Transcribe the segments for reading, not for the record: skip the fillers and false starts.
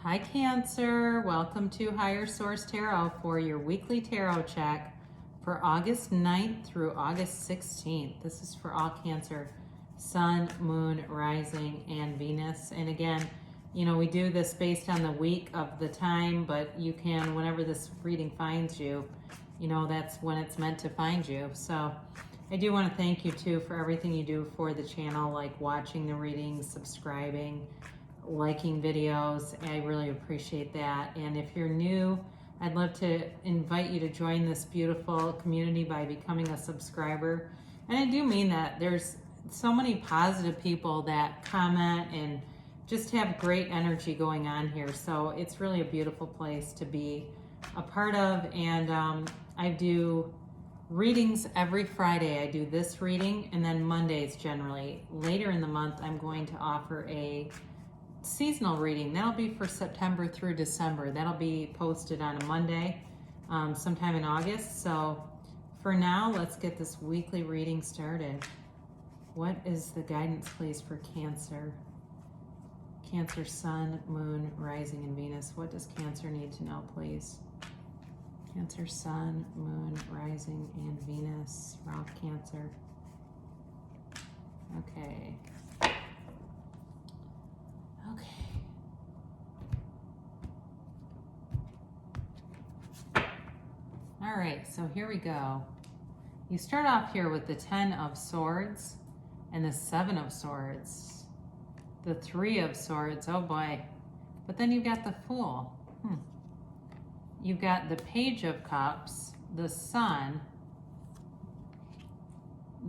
Hi Cancer, welcome to Higher Source Tarot for your weekly tarot check for August 9th through August 16th. This is for all Cancer, Sun, Moon, Rising, and Venus. And again, we do this based on the week of the time, but you can, whenever this reading finds you, that's when it's meant to find you. So I do want to thank you too for everything you do for the channel, like watching the readings, subscribing, liking videos. I really appreciate that. And if you're new, I'd love to invite you to join this beautiful community by becoming a subscriber. And I do mean that. There's so many positive people that comment and just have great energy going on here. So it's really a beautiful place to be a part of. And I do readings every Friday. I do this reading, and then Mondays generally. Later in the month, I'm going to offer a seasonal reading. That'll be for September through December. That'll be posted on a Monday sometime in August. So for now, let's get this weekly reading started. What is the guidance, please, for Cancer? Cancer, Sun, Moon, Rising, and Venus. What does Cancer need to know, please? Cancer, Sun, Moon, Rising, and Venus. Rock Cancer. Okay. All right, so here we go. You start off here with the 10 of Swords and the 7 of Swords, the 3 of Swords, oh boy. But then you've got the Fool. You've got the Page of Cups, the Sun,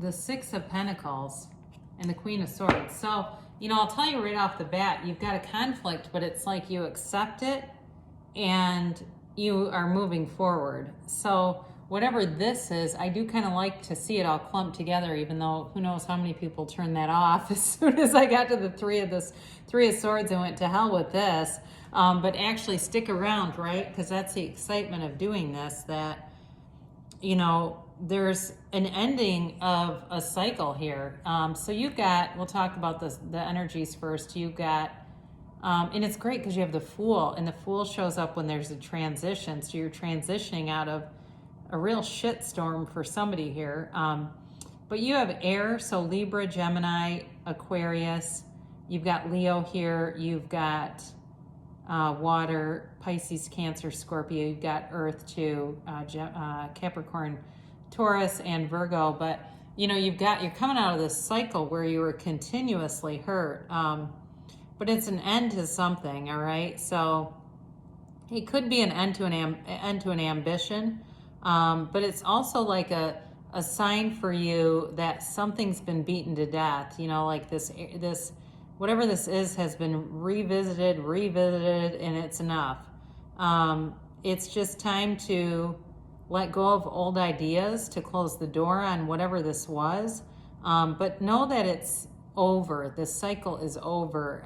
the 6 of Pentacles, and the Queen of Swords. So, I'll tell you right off the bat, you've got a conflict, but it's like you accept it and you are moving forward. So whatever this is, I do kind of like to see it all clumped together, even though who knows how many people turned that off as soon as I got to the 3 of Swords and went to hell with this. But actually stick around, right? Because that's the excitement of doing this, that, there's an ending of a cycle here. So you've got, we'll talk about the energies first. You've got, and it's great because you have the Fool, and the Fool shows up when there's a transition. So you're transitioning out of a real shitstorm for somebody here. But you have air, so Libra, Gemini, Aquarius. You've got Leo here. You've got water, Pisces, Cancer, Scorpio. You've got Earth too, Capricorn, Taurus, and Virgo. But you're coming out of this cycle where you were continuously hurt. But it's an end to something, all right? So it could be an end to an ambition, but it's also like a sign for you that something's been beaten to death. Like this whatever this is has been revisited, and it's enough. It's just time to let go of old ideas, to close the door on whatever this was. But know that it's over. This cycle is over.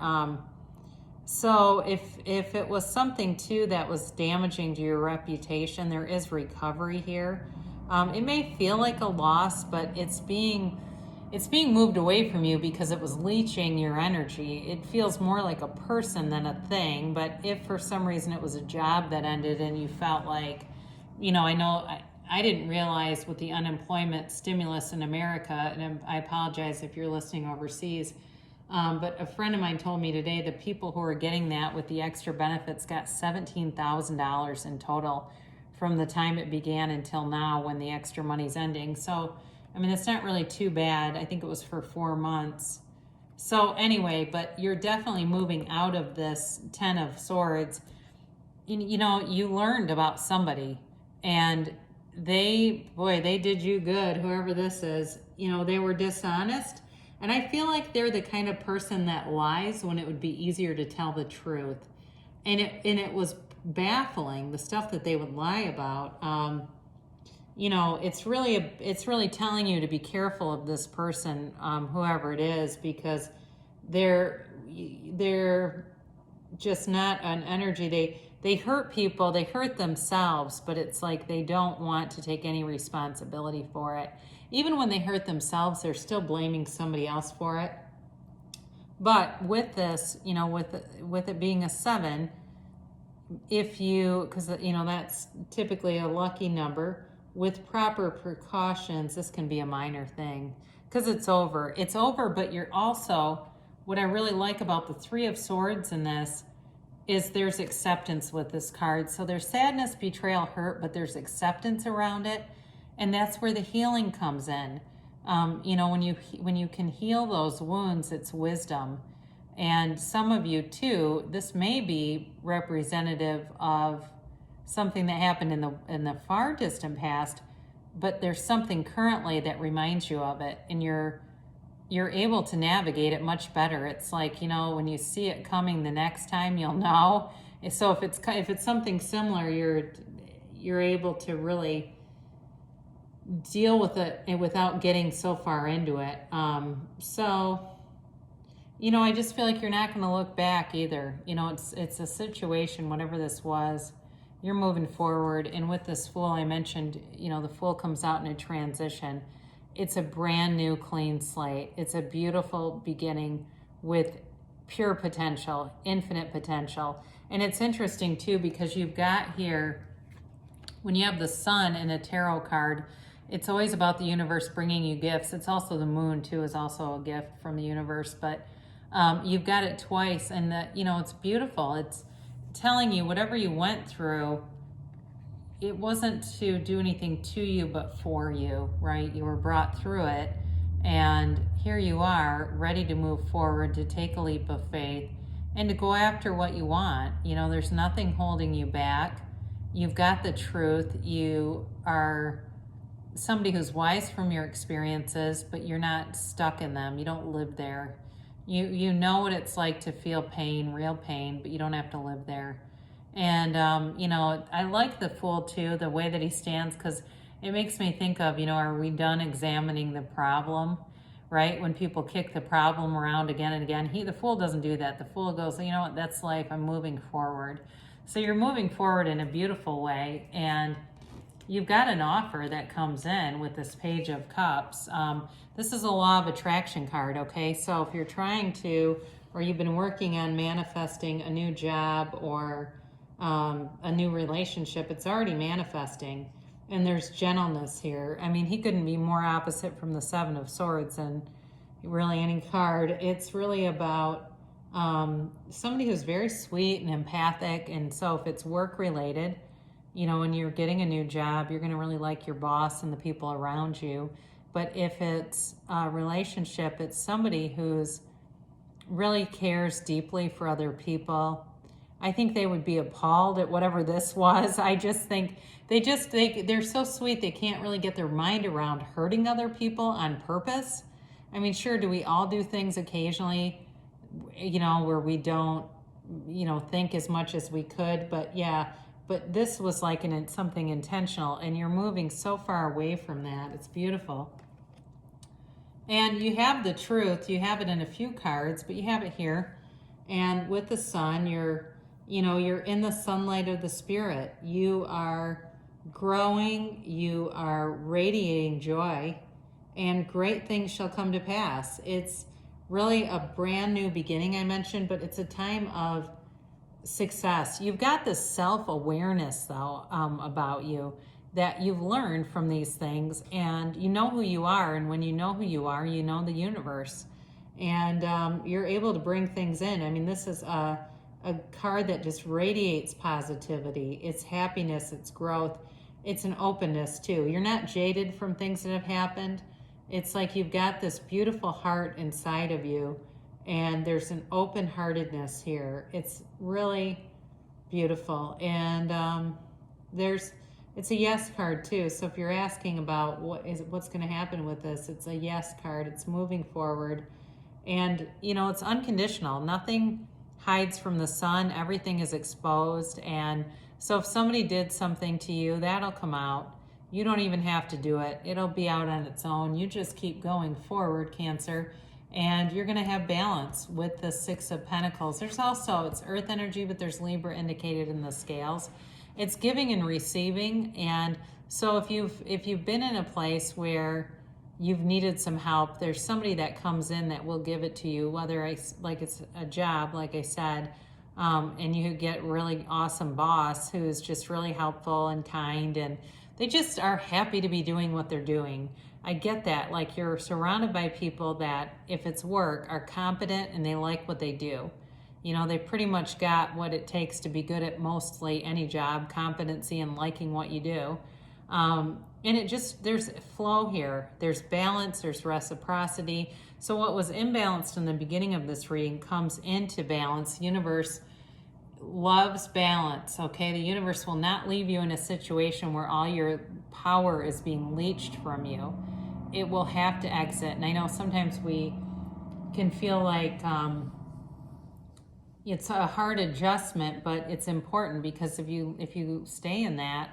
So if it was something too that was damaging to your reputation, there is recovery here. It may feel like a loss, but it's being moved away from you because it was leeching your energy. It feels more like a person than a thing. But if for some reason it was a job that ended and you felt like, I didn't realize with the unemployment stimulus in America, and I apologize if you're listening overseas, but a friend of mine told me today the people who are getting that with the extra benefits got $17,000 in total from the time it began until now when the extra money's ending. So, it's not really too bad. I think it was for 4 months. So anyway, but you're definitely moving out of this 10 of Swords. You learned about somebody, and they did you good, whoever this is. They were dishonest, and I feel like they're the kind of person that lies when it would be easier to tell the truth. And it was baffling, the stuff that they would lie about. It's really telling you to be careful of this person, whoever it is, because they're just not an energy. They hurt people, they hurt themselves, but it's like they don't want to take any responsibility for it. Even when they hurt themselves, they're still blaming somebody else for it. But with this, with it being a 7, if you, because that's typically a lucky number, with proper precautions, this can be a minor thing because it's over. It's over, but you're also, what I really like about the Three of Swords in this is there's acceptance with this card. So there's sadness, betrayal, hurt, but there's acceptance around it, and that's where the healing comes in. When you can heal those wounds, it's wisdom. And some of you too, this may be representative of something that happened in the far distant past, but there's something currently that reminds you of it, and you're able to navigate it much better. It's like, when you see it coming the next time, you'll know. So if it's something similar, you're able to really deal with it without getting so far into it. I just feel like you're not going to look back either. It's a situation, whatever this was, you're moving forward. And with this Fool, I mentioned, the Fool comes out in a transition. It's a brand new clean slate. It's a beautiful beginning with pure potential, infinite potential. And it's interesting too, because you've got here, when you have the Sun in a tarot card, it's always about the universe bringing you gifts. It's also the Moon too, is also a gift from the universe, but you've got it twice, and it's beautiful. It's telling you whatever you went through, it wasn't to do anything to you, but for you, right? You were brought through it, and here you are, ready to move forward, to take a leap of faith, and to go after what you want. There's nothing holding you back. You've got the truth. You are somebody who's wise from your experiences, but you're not stuck in them. You don't live there. You know what it's like to feel pain, real pain, but you don't have to live there. And, I like the Fool too, the way that he stands, because it makes me think of, are we done examining the problem, right? When people kick the problem around again and again, the Fool doesn't do that. The Fool goes, you know what, that's life, I'm moving forward. So you're moving forward in a beautiful way, and you've got an offer that comes in with this Page of Cups. This is a Law of Attraction card, okay? So if you're trying to, or you've been working on manifesting a new job or a new relationship, it's already manifesting. And there's gentleness here. I mean, he couldn't be more opposite from the Seven of Swords than really any card. It's really about somebody who's very sweet and empathic. And so if it's work related, when you're getting a new job, you're going to really like your boss and the people around you. But if it's a relationship, it's somebody who's really cares deeply for other people. I think they would be appalled at whatever this was. I just think they're so sweet, they can't really get their mind around hurting other people on purpose. I mean, sure, do we all do things occasionally, where we don't, think as much as we could? But yeah, but this was like something intentional, and you're moving so far away from that. It's beautiful. And you have the truth. You have it in a few cards, but you have it here. And with the Sun, you're in the sunlight of the Spirit. You are growing. You are radiating joy, and great things shall come to pass. It's really a brand new beginning, I mentioned, but it's a time of success. You've got this self-awareness, though, about you, that you've learned from these things, and you know who you are. And when you know who you are, you know the universe, and you're able to bring things in. I mean, this is a card that just radiates positivity. It's happiness, it's growth, it's an openness too. You're not jaded from things that have happened. It's like you've got this beautiful heart inside of you, and there's an open-heartedness here. It's really beautiful. And it's a yes card too. So if you're asking about what's going to happen with this, it's a yes card. It's moving forward, and it's unconditional. Nothing hides from the sun. Everything is exposed. And so if somebody did something to you, that'll come out. You don't even have to do it. It'll be out on its own. You just keep going forward, Cancer, and you're going to have balance with the Six of Pentacles. There's also, it's earth energy, but there's Libra indicated in the scales. It's giving and receiving. And so if you've been in a place where you've needed some help, there's somebody that comes in that will give it to you, whether it's a job, like I said, and you get really awesome boss who is just really helpful and kind, and they just are happy to be doing what they're doing. I get that. Like, you're surrounded by people that, if it's work, are competent and they like what they do. You know, they pretty much got what it takes to be good at mostly any job, competency and liking what you do. And it just, there's flow here. There's balance, there's reciprocity. So what was imbalanced in the beginning of this reading comes into balance. The universe loves balance, okay? The universe will not leave you in a situation where all your power is being leached from you. It will have to exit. And I know sometimes we can feel like it's a hard adjustment, but it's important, because if you stay in that,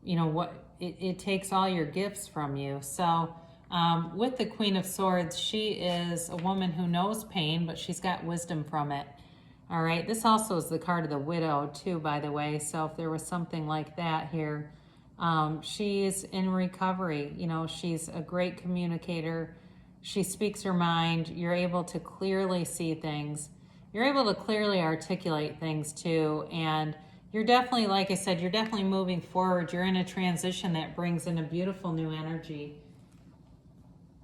you know what, it takes all your gifts from you. So with the Queen of Swords, she is a woman who knows pain, but she's got wisdom from it. All right, this also is the card of the widow too, by the way. So if there was something like that here, she's in recovery. You know, she's a great communicator. She speaks her mind. You're able to clearly see things. You're able to clearly articulate things too. And you're definitely, like I said, you're definitely moving forward. You're in a transition that brings in a beautiful new energy.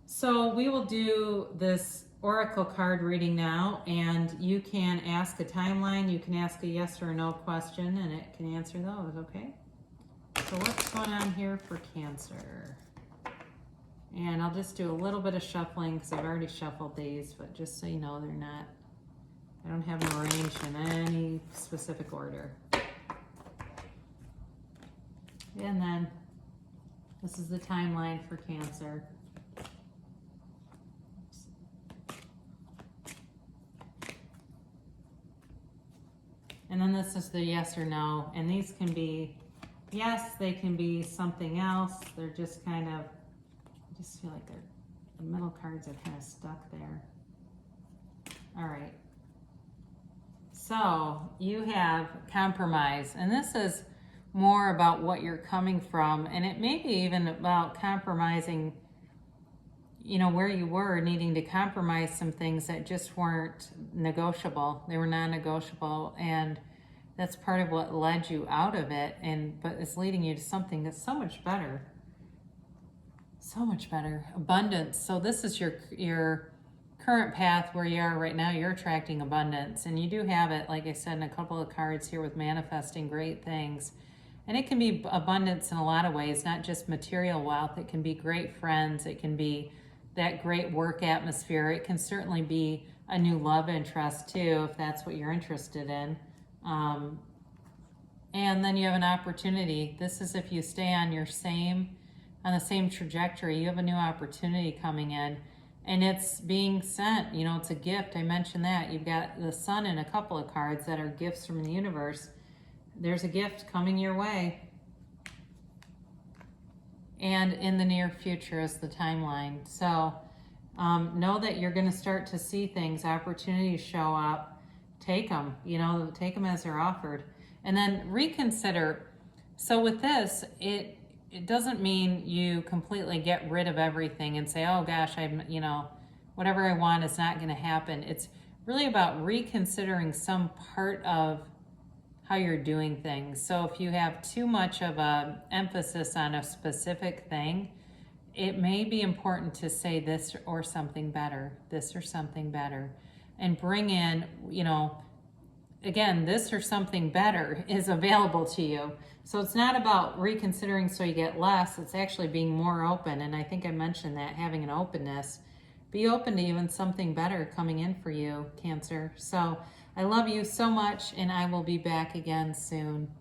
So we will do this oracle card reading now, and you can ask a timeline. You can ask a yes or a no question, and it can answer those, okay? So what's going on here for Cancer? And I'll just do a little bit of shuffling because I've already shuffled these, but just so you know, they're not, I don't have them arranged in any specific order. And then this is the timeline for Cancer. And then this is the yes or no. And these can be yes, they can be something else. They're just kind of, I just feel like they're, the middle cards are kind of stuck there. All right. So you have compromise. And this is more about what you're coming from. And it may be even about compromising, you know, where you were, needing to compromise some things that just weren't negotiable. They were non-negotiable, and that's part of what led you out of it, but it's leading you to something that's so much better. So much better. Abundance. So this is your current path where you are right now. You're attracting abundance, and you do have it, like I said, in a couple of cards here with manifesting great things. And it can be abundance in a lot of ways, not just material wealth. It can be great friends. It can be that great work atmosphere. It can certainly be a new love interest too, if that's what you're interested in. And then you have an opportunity. This is if you stay on the same trajectory. You have a new opportunity coming in, and it's being sent. You know, it's a gift. I mentioned that. You've got the sun in a couple of cards that are gifts from the universe. There's a gift coming your way. And in the near future is the timeline. So know that you're going to start to see things, opportunities show up. Take them, you know, take them as they're offered. And then reconsider. So with this, it doesn't mean you completely get rid of everything and say, oh gosh, you know, whatever I want is not going to happen. It's really about reconsidering some part of how you're doing things. So if you have too much of a emphasis on a specific thing, it may be important to say this or something better, and bring in, you know, again, this or something better is available to you. So it's not about reconsidering so you get less, it's actually being more open. And I think I mentioned that, having an openness. Be open to even something better coming in for you, Cancer. So I love you so much, and I will be back again soon.